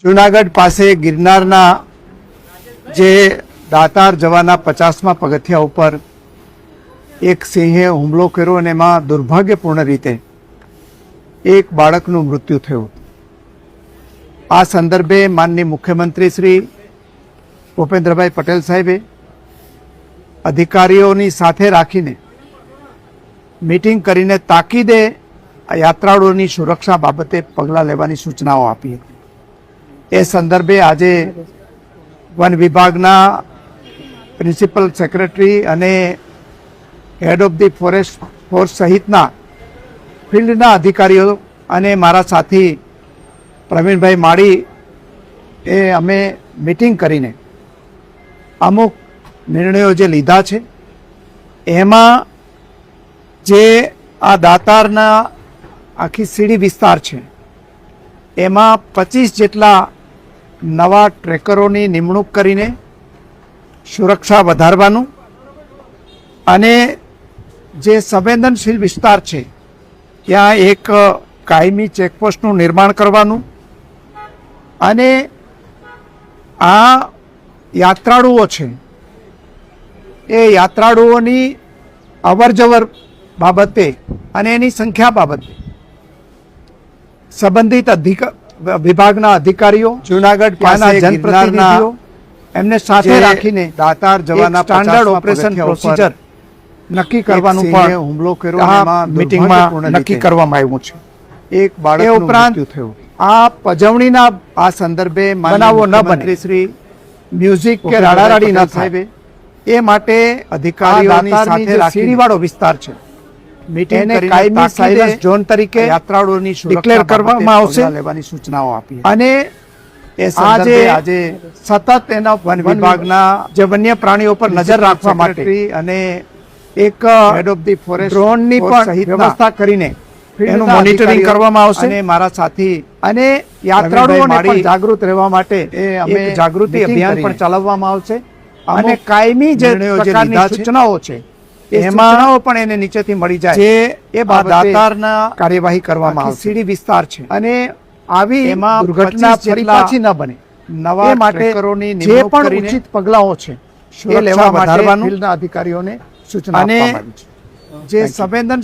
જૂનાગઢ પાસે ગિરનારના જે દાતાર જવાના 50મા પગથિયા ઉપર એક સિંહે હુમલો કર્યો અને એમાં દુર્ભાગ્યપૂર્ણ રીતે એક બાળકનું મૃત્યુ થયું. આ સંદર્ભે માનનીય મુખ્યમંત્રી શ્રી ભૂપેન્દ્રભાઈ પટેલ સાહેબે અધિકારીઓની સાથે રાખીને મીટિંગ કરીને તાકીદે આ યાત્રાળુઓની સુરક્ષા બાબતે પગલાં લેવાની સૂચનાઓ આપી હતી. એ સંદર્ભે આજે વન વિભાગના પ્રિન્સિપલ સેક્રેટરી અને head of the forest force સહિતના ફિલ્ડના અધિકારીઓ અને મારા સાથી પ્રવીણભાઈ માળી એ અમે મીટિંગ કરીને અમુક નિર્ણયો જે લીધા છે એમાં જે આ દાતારના આખી સીડી વિસ્તાર છે એમાં 25 જેટલા નવા ટ્રેકરોની નિમણૂક કરીને સુરક્ષા વધારવાનું અને જે સંવેદનશીલ વિસ્તાર છે ત્યાં એક કાયમી ચેકપોસ્ટનું નિર્માણ કરવાનું અને આ યાત્રાળુઓ છે એ યાત્રાળુઓની અવરજવર બાબતે અને એની સંખ્યા બાબતે સંબંધિત વિભાગના અધિકારીઓ જૂનાગઢ પાસેના જનપ્રતિનિધિઓ એમને સાથે રાખીને દાતાર જવાના સ્ટાન્ડર્ડ ઓપરેશન પ્રોસિજર નક્કી કરવાનું પણ હુમલો કર્યો મીટિંગમાં નક્કી કરવામાં આવ્યું છે. એક બાળક ઉપરાંત આ પજવણીના આ સંદર્ભે બનાવો ન બને, શ્રી મ્યુઝિક કે રાડારાડી ન થાય એ માટે અધિકારીઓની સાથે સીડીવાળો વિસ્તાર છે મીટિંગ કરીને કાયમી સાયરસ ઝોન તરીકે યાત્રાળુઓની ડિક્લેર કરવામાં આવશે લેવાની સૂચનાઓ આપી અને એ આજે સતત એના વન વિભાગના જે વન્ય પ્રાણીઓ પર નજર રાખવા માટે અને એક હેડ ઓફ ધી ફોરેસ્ટ ડ્રોનની પણ વ્યવસ્થા કરીને એનું મોનિટરિંગ કરવામાં આવશે અને મારા સાથી અને યાત્રાળુઓને પણ જાગૃત રહેવા માટે અમે જાગૃતિ અભિયાન પણ ચલાવવામાં આવશે અને કાયમી જે પ્રકારની સૂચનાઓ છે એમાં પણ એને નીચેથી મળી જાય જે એ દાતારના કાર્યવાહી કરવામાં આવશે. સીડી વિસ્તાર છે અને આવી એમાં દુર્ઘટના ફરી પાછી ન બને નવા માટે જે પણ ઉચિત પગલાઓ છે એ લેવા માટે ફિલ્ડના અધિકારીઓને સૂચના આપવામાં આવી છે. જે સંવેદનશીલ